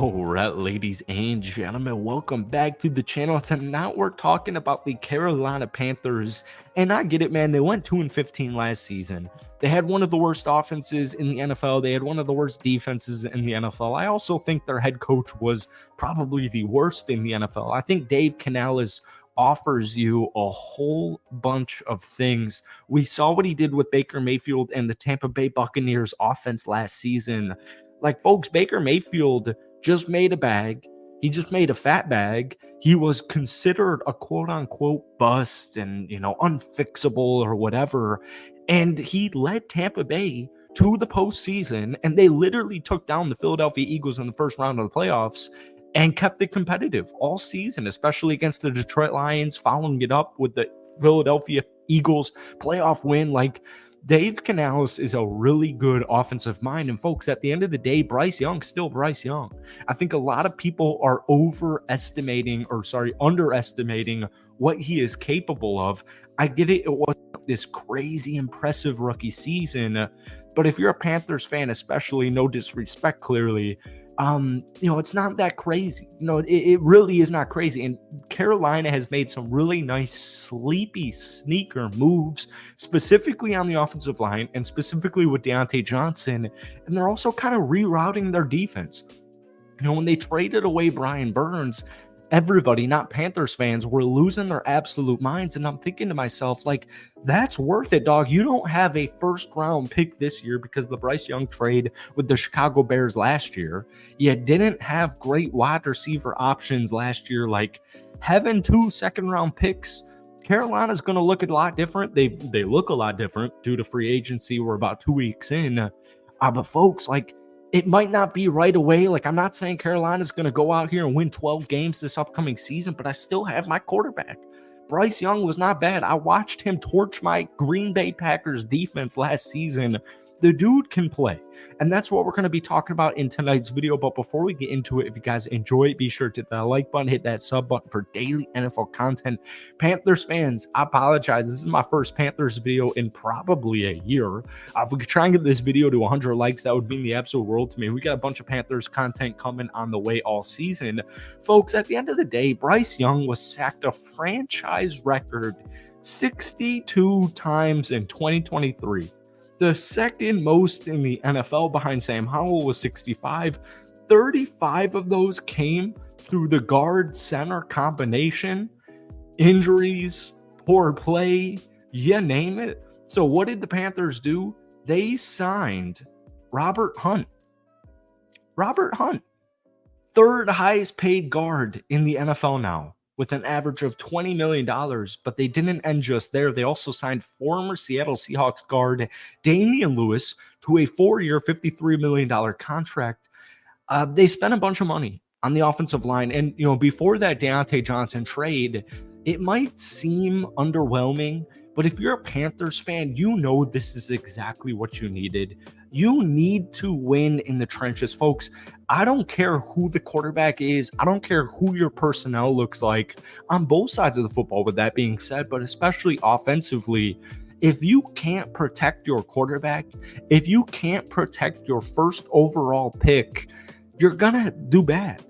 All right, ladies and gentlemen, welcome back to the channel. Tonight we're talking about the Carolina Panthers, and I get it, man. They went 2-15 last season. They had one of the worst offenses in the NFL. They had one of the worst defenses in the NFL. I also think their head coach was probably the worst in the NFL. I think Dave Canales offers you a whole bunch of things. We saw what he did with Baker Mayfield and the Tampa Bay Buccaneers offense last season. Like, folks, Baker Mayfield just made a bag. He just made a fat bag. He was considered a quote unquote bust and, unfixable or whatever. And he led Tampa Bay to the postseason, and they literally took down the Philadelphia Eagles in the first round of the playoffs and kept it competitive all season, especially against the Detroit Lions, following it up with the Philadelphia Eagles playoff win. Like, Dave Canales is a really good offensive mind. And folks, at the end of the day, Bryce Young's still Bryce Young. I think a lot of people are underestimating what he is capable of. I get it. It wasn't this crazy impressive rookie season. But if you're a Panthers fan, especially, no disrespect, clearly, it's not that crazy. It really is not crazy. And Carolina has made some really nice sleepy sneaker moves, specifically on the offensive line and specifically with Deontay Johnson. And they're also kind of rerouting their defense. When they traded away Brian Burns, everybody, not Panthers fans, were losing their absolute minds. And I'm thinking to myself, like, that's worth it, dog. You don't have a first round pick this year because of the Bryce Young trade with the Chicago Bears last year. You didn't have great wide receiver options last year. Like, having 2 second round picks, Carolina's going to look a lot different. They look a lot different due to free agency. We're about 2 weeks in. But folks, like, it might not be right away. Like, I'm not saying Carolina's going to go out here and win 12 games this upcoming season, but I still have my quarterback. Bryce Young was not bad. I watched him torch my Green Bay Packers defense last season. The dude can play. And that's what we're going to be talking about in tonight's video. But before we get into it, if you guys enjoy it, be sure to hit that like button, hit that sub button for daily NFL content. Panthers fans, I apologize. This is my first Panthers video in probably a year. If we could try and get this video to 100 likes, that would mean the absolute world to me. We got a bunch of Panthers content coming on the way all season. Folks, at the end of the day, Bryce Young was sacked a franchise record 62 times in 2023. The second most in the NFL behind Sam Howell was 65. 35 of those came through the guard-center combination. Injuries, poor play, you name it. So what did the Panthers do? They signed Robert Hunt. Robert Hunt, third highest paid guard in the NFL now, with an average of $20 million, but they didn't end just there. They also signed former Seattle Seahawks guard Damian Lewis to a 4-year, $53 million contract. They spent a bunch of money on the offensive line. And, before that Deontay Johnson trade, it might seem underwhelming, but if you're a Panthers fan, this is exactly what you needed. You need to win in the trenches, folks. I don't care who the quarterback is. I don't care who your personnel looks like on both sides of the football, with that being said, but especially offensively. If you can't protect your quarterback, if you can't protect your first overall pick, you're going to do bad.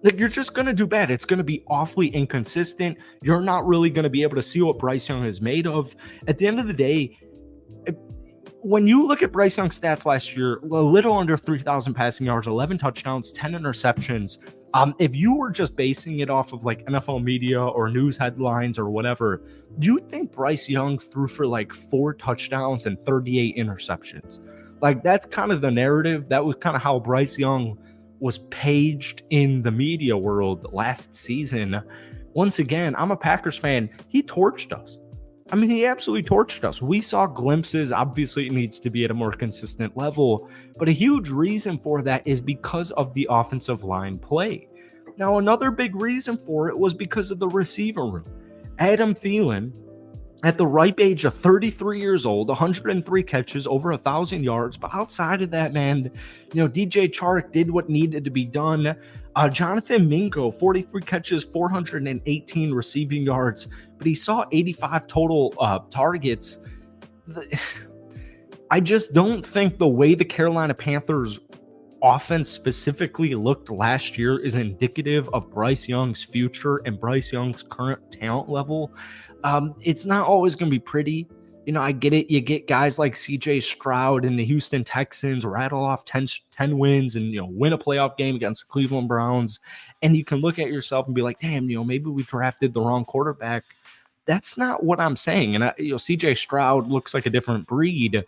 Like, you're just going to do bad. It's going to be awfully inconsistent. You're not really going to be able to see what Bryce Young is made of. At the end of the day, when you look at Bryce Young's stats last year, a little under 3,000 passing yards, 11 touchdowns, 10 interceptions. If you were just basing it off of like NFL media or news headlines or whatever, you'd think Bryce Young threw for like 4 touchdowns and 38 interceptions. Like, that's kind of the narrative. That was kind of how Bryce Young was paged in the media world last season. Once again, I'm a Packers fan. He torched us. I mean, he absolutely torched us. We saw glimpses. Obviously, it needs to be at a more consistent level, but a huge reason for that is because of the offensive line play. Now, another big reason for it was because of the receiver room. Adam Thielen, at the ripe age of 33 years old, 103 catches, over 1,000 yards. But outside of that, man, DJ Chark did what needed to be done. Jonathan Mingo, 43 catches, 418 receiving yards, but he saw 85 total targets. I just don't think the way the Carolina Panthers offense specifically looked last year is indicative of Bryce Young's future and Bryce Young's current talent level. It's not always going to be pretty. I get it. You get guys like CJ Stroud and the Houston Texans rattle off 10 wins and, win a playoff game against the Cleveland Browns. And you can look at yourself and be like, damn, maybe we drafted the wrong quarterback. That's not what I'm saying. And, CJ Stroud looks like a different breed,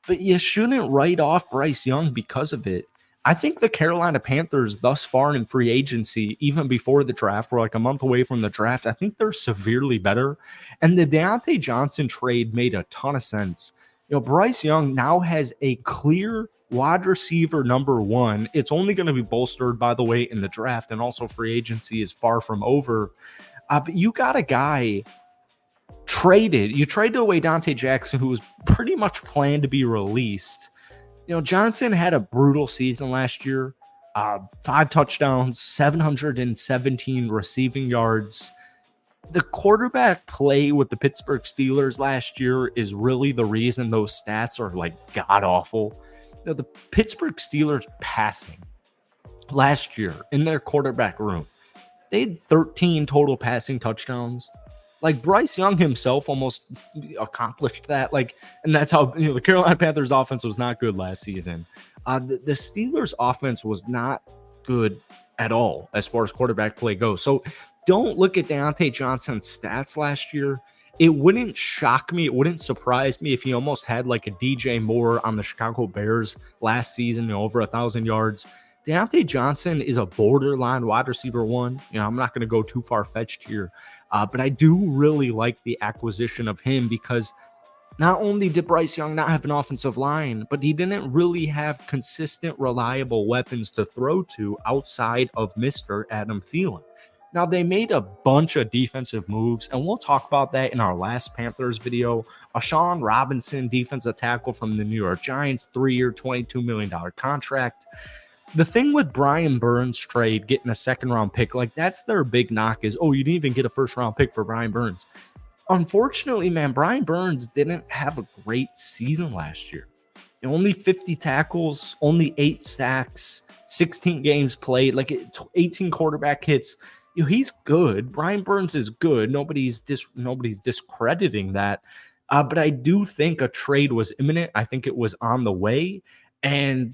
but you shouldn't write off Bryce Young because of it. I think the Carolina Panthers thus far in free agency, even before the draft, we're like a month away from the draft, I think they're severely better. And the Deontay Johnson trade made a ton of sense. Bryce Young now has a clear wide receiver number one. It's only going to be bolstered, by the way, in the draft, and also free agency is far from over. But you got a guy you traded away Dante Jackson, who was pretty much planned to be released. Johnson had a brutal season last year. 5 touchdowns, 717 receiving yards. The quarterback play with the Pittsburgh Steelers last year is really the reason those stats are like god awful. The Pittsburgh Steelers passing last year in their quarterback room, they had 13 total passing touchdowns. Like Bryce Young himself almost accomplished that. And that's how the Carolina Panthers offense was not good last season. The Steelers offense was not good at all as far as quarterback play goes. So don't look at Deontay Johnson's stats last year. It wouldn't shock me. It wouldn't surprise me if he almost had like a DJ Moore on the Chicago Bears last season, over 1,000 yards. Deontay Johnson is a borderline wide receiver one. I'm not going to go too far-fetched here. But I do really like the acquisition of him because not only did Bryce Young not have an offensive line, but he didn't really have consistent, reliable weapons to throw to outside of Mr. Adam Thielen. Now, they made a bunch of defensive moves, and we'll talk about that in our last Panthers video. Ashawn Robinson, defensive tackle from the New York Giants, 3-year, $22 million contract. The thing with Brian Burns' trade, getting a second-round pick, that's their big knock is, you didn't even get a first-round pick for Brian Burns. Unfortunately, man, Brian Burns didn't have a great season last year. Only 50 tackles, only 8 sacks, 16 games played, 18 quarterback hits. He's good. Brian Burns is good. Nobody's discrediting that. But I do think a trade was imminent. I think it was on the way. And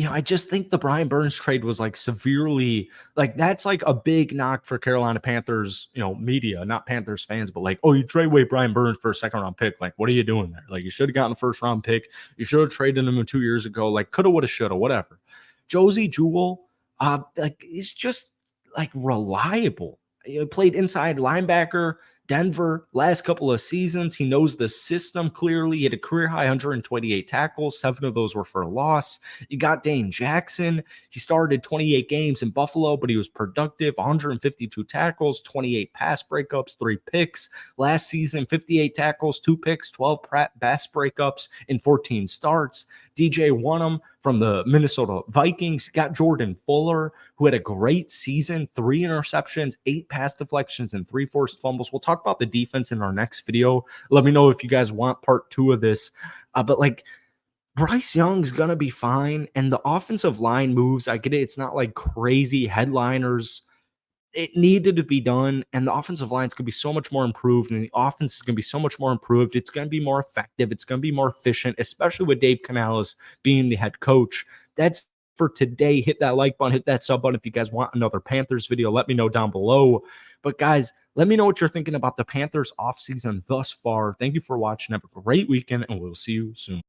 I just think the Brian Burns trade was severely that's a big knock for Carolina Panthers, media, not Panthers fans, but you trade away Brian Burns for a second round pick. What are you doing there? You should have gotten a first round pick. You should have traded him 2 years ago. Coulda, woulda, shoulda, whatever. Josie Jewell, is just reliable. He played inside linebacker. Denver, last couple of seasons, he knows the system clearly. He had a career high 128 tackles. 7 of those were for a loss. You got Dane Jackson. He started 28 games in Buffalo, but he was productive. 152 tackles, 28 pass breakups, 3 picks. Last season, 58 tackles, 2 picks, 12 pass breakups in 14 starts. DJ Wonnum from the Minnesota Vikings. Got Jordan Fuller, who had a great season, 3 interceptions, 8 pass deflections, and 3 forced fumbles. We'll talk about the defense in our next video. Let me know if you guys want part 2 of this. But Bryce Young's going to be fine. And the offensive line moves, I get it. It's not crazy headliners. It needed to be done, and the offensive line is going to be so much more improved, and the offense is going to be so much more improved. It's going to be more effective. It's going to be more efficient, especially with Dave Canales being the head coach. That's for today. Hit that like button, hit that sub button. If you guys want another Panthers video, let me know down below. But guys, let me know what you're thinking about the Panthers offseason thus far. Thank you for watching. Have a great weekend, and we'll see you soon.